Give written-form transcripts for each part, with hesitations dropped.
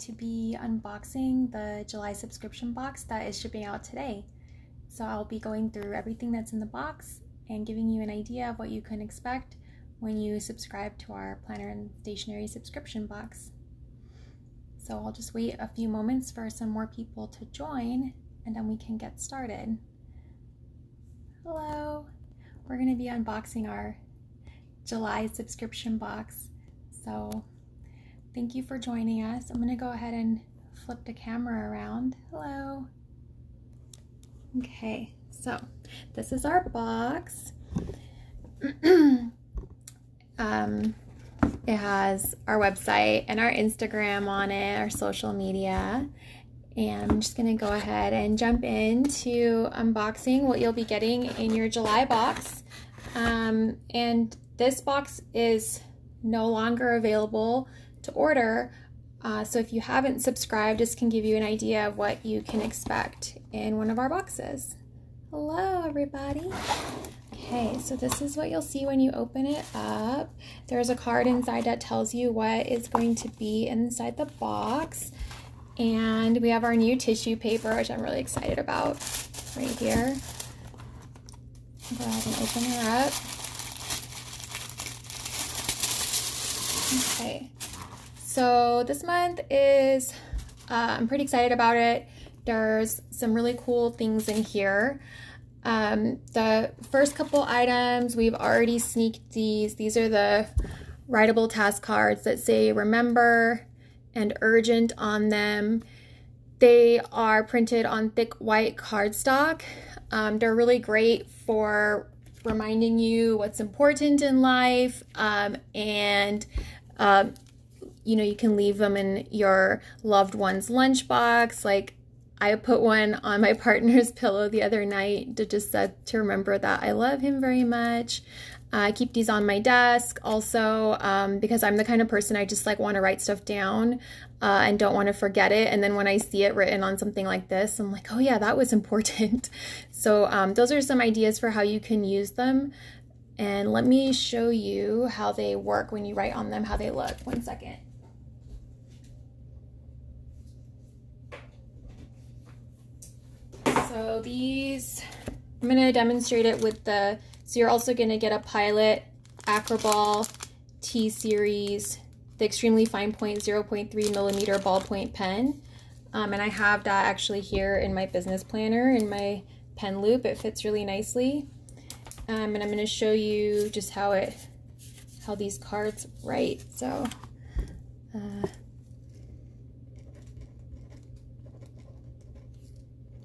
to be unboxing the July subscription box that is shipping out today. So I'll be going through everything that's in the box and giving you an idea of what you can expect when you subscribe to our Planner and Stationery Subscription Box. So I'll just wait a few moments for some more people to join and then we can get started. Hello! We're going to be unboxing our July subscription box. So thank you for joining us. I'm going to go ahead and flip the camera around. Hello! Okay, so this is our box. It has our website and our Instagram on it, our social media. And I'm just gonna go ahead and jump into unboxing what you'll be getting in your July box. And this box is no longer available to order. So if you haven't subscribed, this can give you an idea of what you can expect in one of our boxes. Hello, everybody. Okay, so this is what you'll see when you open it up. There's a card inside that tells you what is going to be inside the box. And we have our new tissue paper, which I'm really excited about, right here. Go ahead and open her up. Okay, so this month is, I'm pretty excited about it. There's some really cool things in here. The first couple items, we've already sneaked these. These are the writable task cards that say remember and urgent on them. They are printed on thick white cardstock. They're really great for reminding you what's important in life, and you know, you can leave them in your loved one's lunchbox. Like I put one on my partner's pillow the other night to remember that I love him very much. I keep these on my desk also because I'm the kind of person I just like want to write stuff down and don't want to forget it. And then when I see it written on something like this, I'm like, oh yeah, that was important. So those are some ideas for how you can use them. And let me show you how they work when you write on them, how they look. 1 second. So these, I'm going to demonstrate it with so you're also going to get a Pilot Acroball T-Series, the extremely fine point 0.3 millimeter ballpoint pen. And I have that actually here in my business planner in my pen loop. It fits really nicely. And I'm going to show you just how these cards write. So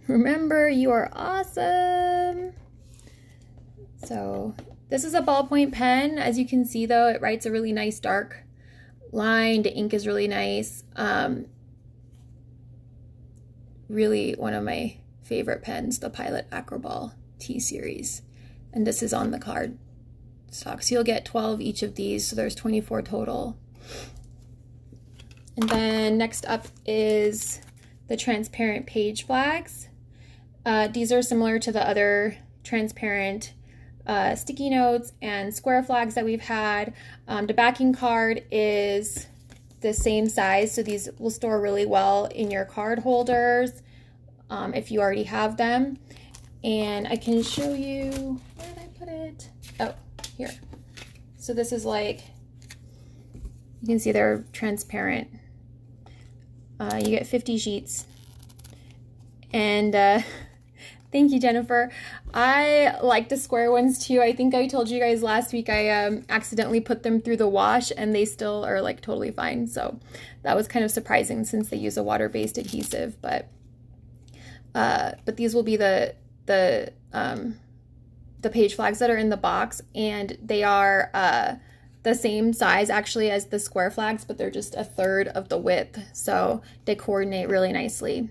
remember, you are awesome. So this is a ballpoint pen. As you can see though, it writes a really nice dark line. The ink is really nice. Really one of my favorite pens, the Pilot Acroball T-Series. And this is on the card stock. So you'll get 12 each of these, so there's 24 total. And then next up is the transparent page flags. These are similar to the other transparent sticky notes and square flags that we've had. The backing card is the same size, so these will store really well in your card holders if you already have them. And I can show you, where did I put it? Oh, here. So this is like, you can see they're transparent. You get 50 sheets. And thank you, Jennifer. I like the square ones too. I think I told you guys last week I accidentally put them through the wash and they still are like totally fine. So that was kind of surprising since they use a water-based adhesive. But these will be the page flags that are in the box, and they are the same size actually as the square flags, but they're just a third of the width. So they coordinate really nicely.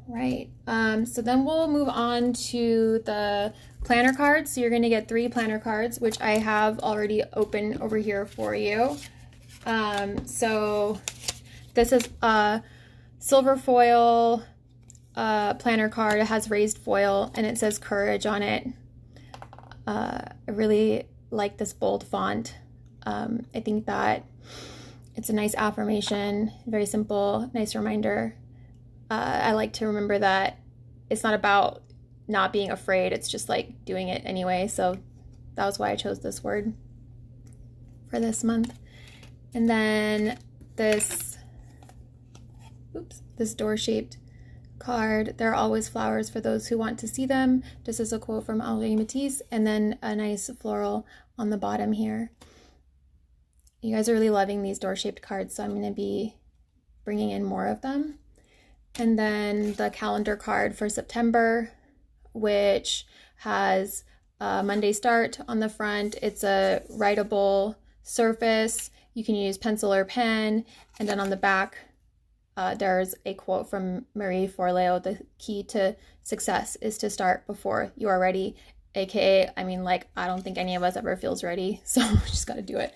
Right, so then we'll move on to the planner cards. So you're going to get 3 planner cards, which I have already open over here for you. So this is a silver foil planner card. It has raised foil and it says courage on it. I really like this bold font. I think that It's a nice affirmation, very simple, nice reminder. I like to remember that it's not about not being afraid, it's just like doing it anyway. So that was why I chose this word for this month. And then this door-shaped card. There are always flowers for those who want to see them. This is a quote from Henri Matisse, and then a nice floral on the bottom here. You guys are really loving these door-shaped cards, so I'm going to be bringing in more of them. And then the calendar card for September, which has a Monday start on the front. It's a writable surface. You can use pencil or pen. And then on the back, there's a quote from Marie Forleo: the key to success is to start before you are ready. AKA, I mean, like, I don't think any of us ever feels ready, so we just got to do it.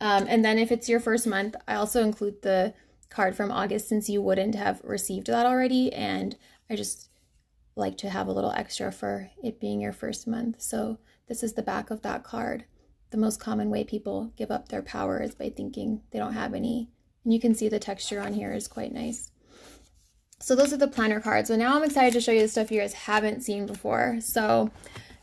And then if it's your first month, I also include the card from August since you wouldn't have received that already. And I just like to have a little extra for it being your first month. So this is the back of that card. The most common way people give up their power is by thinking they don't have any. And you can see the texture on here is quite nice. So those are the planner cards. So now I'm excited to show you the stuff you guys haven't seen before. So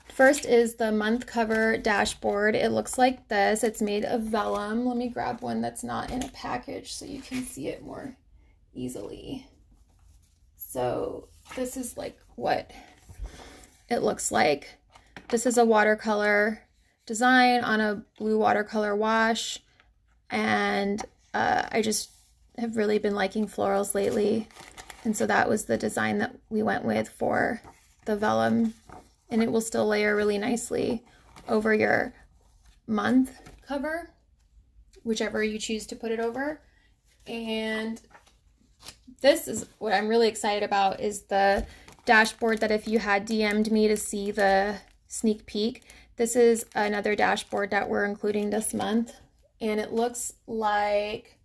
first is the month cover dashboard. It looks like this. It's made of vellum. Let me grab one that's not in a package so you can see it more easily. So this is like what it looks like. This is a watercolor design on a blue watercolor wash, and I just have really been liking florals lately, and so that was the design that we went with for the vellum, and it will still layer really nicely over your month cover, whichever you choose to put it over. And this is what I'm really excited about, is the dashboard that if you had DM'd me to see the sneak peek, this is another dashboard that we're including this month, and it looks like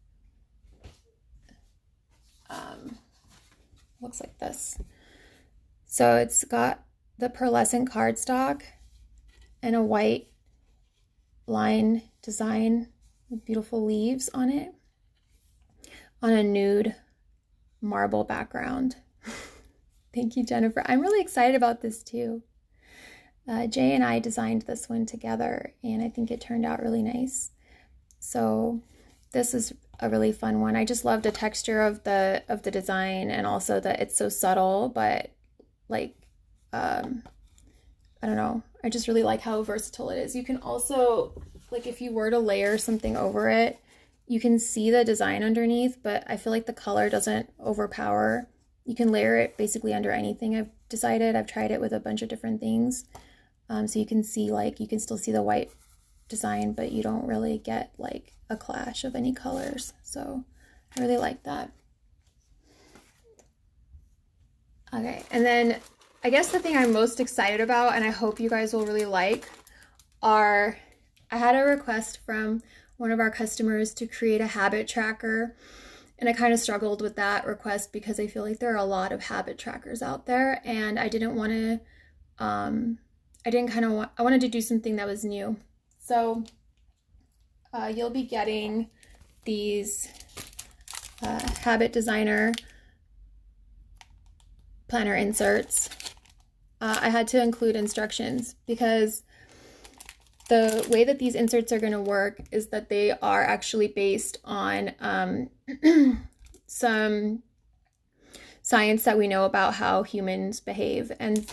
this. So it's got the pearlescent cardstock and a white line design with beautiful leaves on it on a nude marble background. Thank you, Jennifer. I'm really excited about this too. Jay and I designed this one together, and I think it turned out really nice. So this is a really fun one. I just love the texture of the design, and also that it's so subtle, but like I don't know, I just really like how versatile it is. You can also, like, if you were to layer something over it, you can see the design underneath, but I feel like the color doesn't overpower. You can layer it basically under anything. I've decided, I've tried it with a bunch of different things. So you can see, like, you can still see the white design, but you don't really get like a clash of any colors. So I really like that. Okay, and then I guess the thing I'm most excited about, and I hope you guys will really like, I had a request from one of our customers to create a habit tracker, and I kind of struggled with that request because I feel like there are a lot of habit trackers out there, and I didn't want to, I wanted to do something that was new. So you'll be getting these Habit Designer planner inserts. I had to include instructions because the way that these inserts are going to work is that they are actually based on some science that we know about how humans behave. And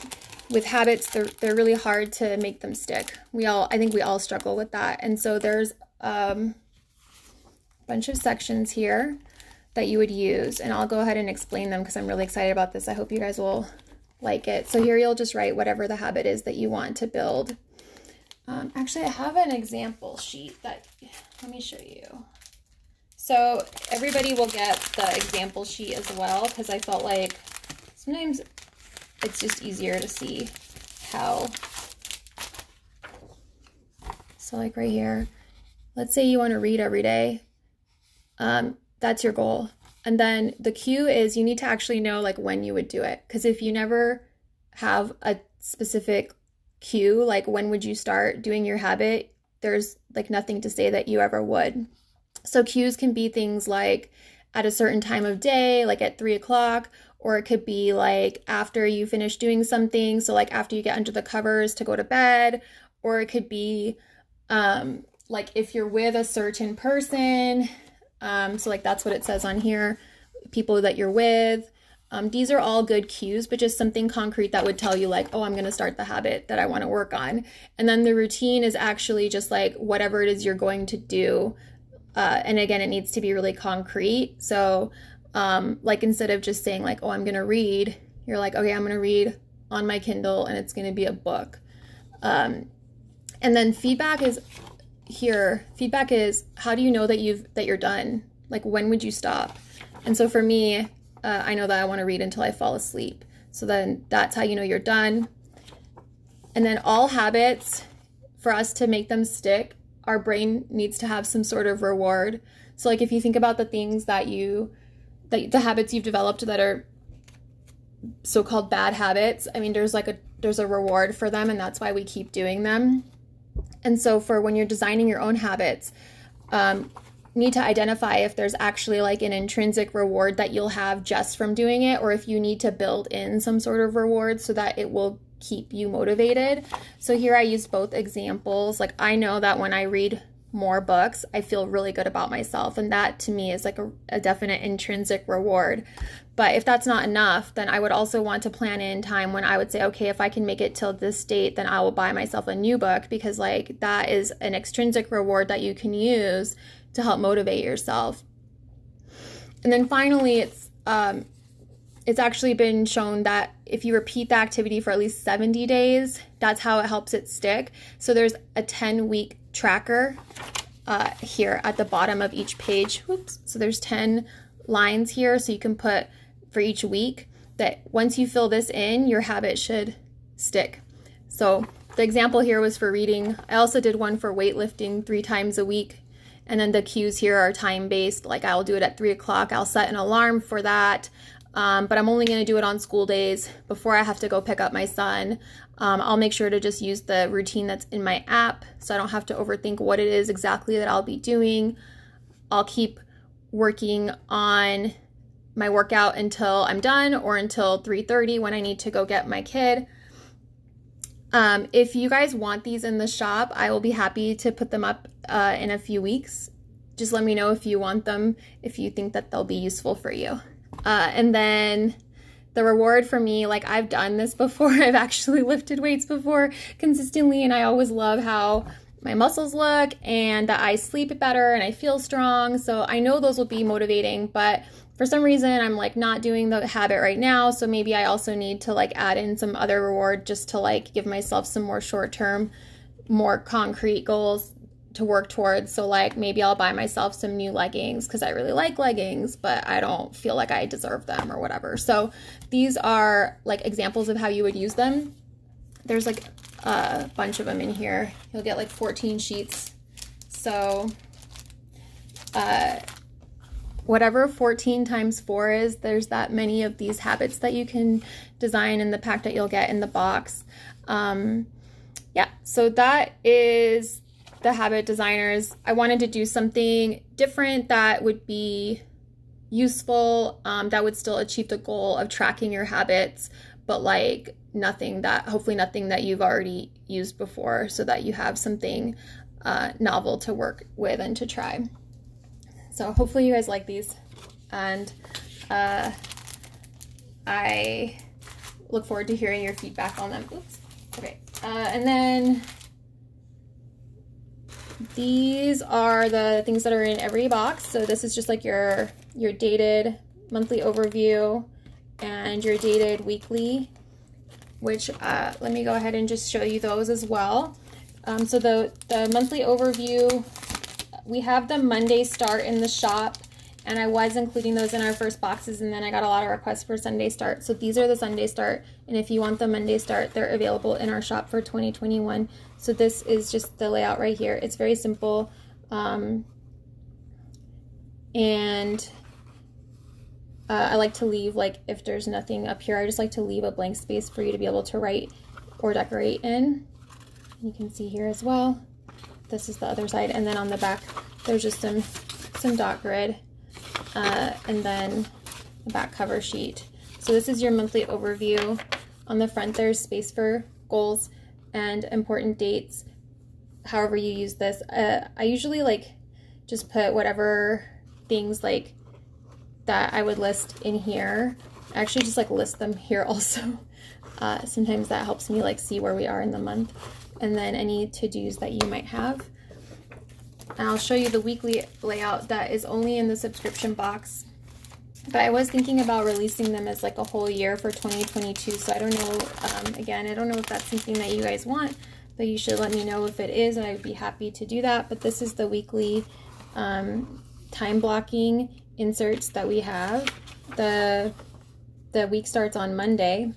with habits, they're really hard to make them stick. I think we all struggle with that. And so there's a bunch of sections here that you would use, and I'll go ahead and explain them because I'm really excited about this. I hope you guys will like it. So here you'll just write whatever the habit is that you want to build. Actually, I have an example sheet that, let me show you. So everybody will get the example sheet as well, because I felt like sometimes it's just easier to see how. So like right here, let's say you want to read every day. That's your goal. And then the cue is you need to actually know like when you would do it. Because if you never have a specific cue, like when would you start doing your habit, there's like nothing to say that you ever would. So cues can be things like at a certain time of day, like at 3 o'clock, or it could be like after you finish doing something. So like after you get under the covers to go to bed, or it could be like if you're with a certain person. So like that's what it says on here, people that you're with. These are all good cues, but just something concrete that would tell you like, oh, I'm going to start the habit that I want to work on. And then the routine is actually just like whatever it is you're going to do. And again, it needs to be really concrete. So like instead of just saying like, oh, I'm going to read, you're like, okay, I'm going to read on my Kindle and it's going to be a book. And then feedback is here. Feedback is, how do you know that you're done? Like, when would you stop? And so for me, I know that I want to read until I fall asleep. So then that's how you know you're done. And then all habits, for us to make them stick, our brain needs to have some sort of reward. So like if you think about the things that the habits you've developed that are so-called bad habits, I mean, there's a reward for them, and that's why we keep doing them. And so for when you're designing your own habits, you need to identify if there's actually like an intrinsic reward that you'll have just from doing it, or if you need to build in some sort of reward so that it will keep you motivated. So here I used both examples. Like I know that when I read more books, I feel really good about myself, and that to me is like a definite intrinsic reward. But if that's not enough, then I would also want to plan in time when I would say, okay, if I can make it till this date, then I will buy myself a new book, because like that is an extrinsic reward that you can use to help motivate yourself. And then finally, it's actually been shown that if you repeat the activity for at least 70 days, that's how it helps it stick. So there's a 10-week tracker here at the bottom of each page. Oops. So there's 10 lines here, so you can put for each week that once you fill this in, your habit should stick. So the example here was for reading. I also did one for weightlifting 3 times a week. And then the cues here are time-based. Like I'll do it at 3 o'clock. I'll set an alarm for that. But I'm only going to do it on school days before I have to go pick up my son. I'll make sure to just use the routine that's in my app so I don't have to overthink what it is exactly that I'll be doing. I'll keep working on my workout until I'm done, or until 3:30 when I need to go get my kid. If you guys want these in the shop, I will be happy to put them up in a few weeks. Just let me know if you want them, if you think that they'll be useful for you. And then the reward for me, like I've done this before. I've actually lifted weights before consistently, and I always love how my muscles look and that I sleep better and I feel strong. So I know those will be motivating, but for some reason I'm like not doing the habit right now. So maybe I also need to like add in some other reward just to like give myself some more short-term, more concrete goals to work towards. So like maybe I'll buy myself some new leggings because I really like leggings, but I don't feel like I deserve them or whatever. So these are like examples of how you would use them. There's like a bunch of them in here. You'll get like 14 sheets. So whatever 14 times 4 is, there's that many of these habits that you can design in the pack that you'll get in the box. Yeah, so that is the habit designers. I wanted to do something different that would be useful, that would still achieve the goal of tracking your habits, but like hopefully nothing that you've already used before, so that you have something novel to work with and to try. So hopefully you guys like these, and I look forward to hearing your feedback on them. Oops. Okay. And then these are the things that are in every box. So this is just like your dated monthly overview and your dated weekly, which let me go ahead and just show you those as well. So the monthly overview, we have the Monday start in the shop, and I was including those in our first boxes, and then I got a lot of requests for Sunday start. So these are the Sunday start, and if you want the Monday start, they're available in our shop for 2021. So this is just the layout right here. It's very simple, and I like to leave, like if there's nothing up here, I just like to leave a blank space for you to be able to write or decorate in. You can see here as well. This is the other side, and then on the back there's just some some dot grid, and then the back cover sheet. So this is your monthly overview. On the front, there's space for goals and important dates, however you use this. I usually like just put whatever things like that I would list in here. I actually just like list them here also. Sometimes that helps me like see where we are in the month, and then any to-dos that you might have. And I'll show you the weekly layout that is only in the subscription box. But I was thinking about releasing them as like a whole year for 2022. So I don't know, again, I don't know if that's something that you guys want, but you should let me know if it is, and I'd be happy to do that. But this is the weekly time blocking inserts that we have. The week starts on Monday,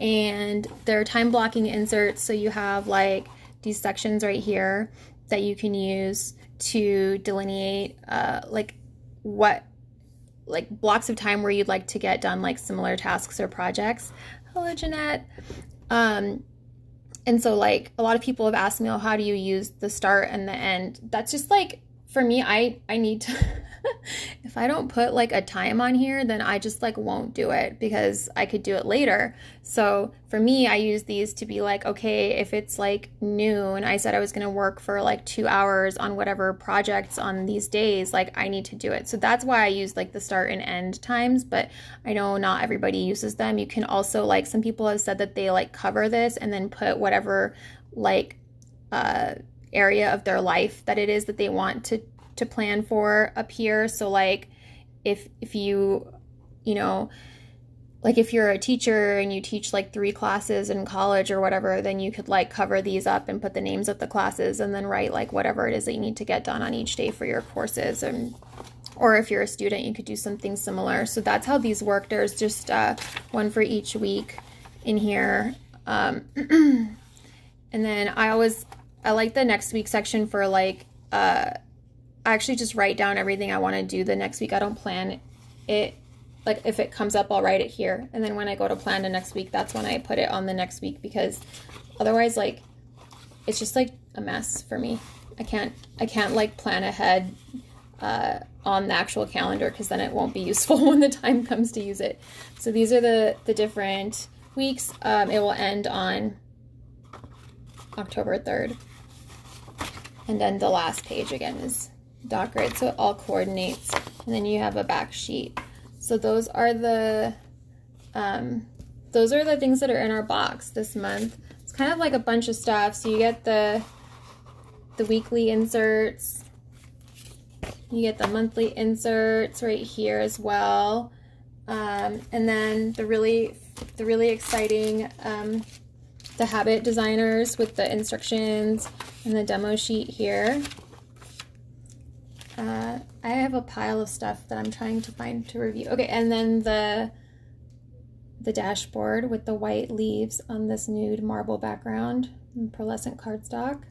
and they're time blocking inserts. So you have like these sections right here that you can use to delineate like blocks of time where you'd like to get done like similar tasks or projects. Hello, Jeanette. And so like a lot of people have asked me, oh, how do you use the start and the end? That's just like, for me, I need to, if I don't put like a time on here, then I just like won't do it because I could do it later. So for me, I use these to be like, okay, if it's like noon, I said I was going to work for like 2 hours on whatever projects on these days, like I need to do it. So that's why I use like the start and end times, but I know not everybody uses them. You can also, like, some people have said that they like cover this and then put whatever like area of their life that it is that they want to plan for up here. So like if you know, like if you're a teacher and you teach like 3 classes in college or whatever, then you could like cover these up and put the names of the classes and then write like whatever it is that you need to get done on each day for your courses. And or if you're a student, you could do something similar. So that's how these work. There's just one for each week in here. And then I like the next week section for like I actually just write down everything I want to do the next week. I don't plan it. Like if it comes up, I'll write it here. And then when I go to plan the next week, that's when I put it on the next week, because otherwise like it's just like a mess for me. I can't like plan ahead on the actual calendar, because then it won't be useful when the time comes to use it. So these are the different weeks. It will end on October 3rd. And then the last page again is dot grid, so it all coordinates, and then you have a back sheet. So those are the things that are in our box this month. It's kind of like a bunch of stuff. So you get the weekly inserts, you get the monthly inserts right here as well, and then the really exciting the habit designers with the instructions and the demo sheet here. I have a pile of stuff that I'm trying to find to review. Okay, and then the dashboard with the white leaves on this nude marble background and pearlescent cardstock,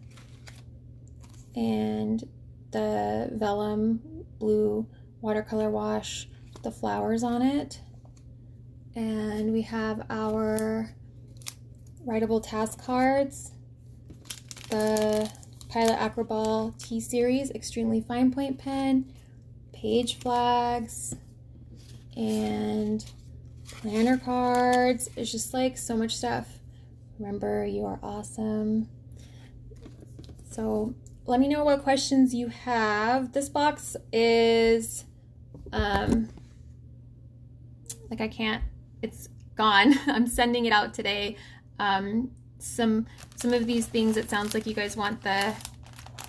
and the Vellum blue watercolor wash with the flowers on it. And we have our writable task cards, the Pilot Acroball T-Series extremely fine point pen, page flags, and planner cards. It's just like so much stuff. Remember, you are awesome. So let me know what questions you have. This box is like it's gone. I'm sending it out today. Some of these things, it sounds like you guys want the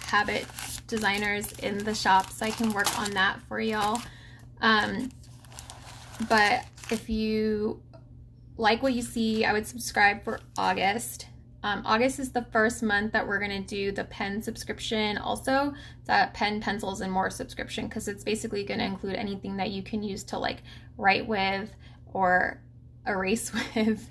habit designers in the shop, so I can work on that for y'all. But if you like what you see, I would subscribe for August. August is the first month that we're going to do the pen subscription also. That pen, pencils, and more subscription, because it's basically going to include anything that you can use to like write with or erase with.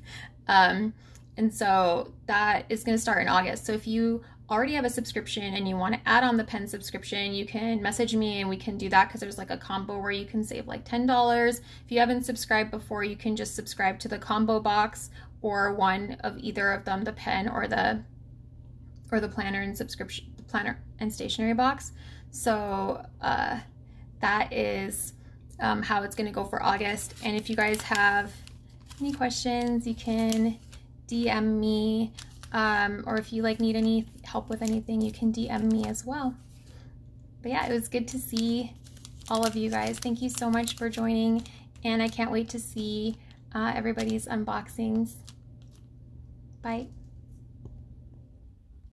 And so that is going to start in August. So if you already have a subscription and you want to add on the pen subscription, you can message me and we can do that, because there's like a combo where you can save like $10. If you haven't subscribed before, you can just subscribe to the combo box or one of either of them, the pen or the planner and subscription, planner and stationery box. So that is how it's going to go for August. And if you guys have any questions, you can DM me, or if you like need any help with anything, you can DM me as well. But yeah, it was good to see all of you guys. Thank you so much for joining, and I can't wait to see everybody's unboxings. Bye.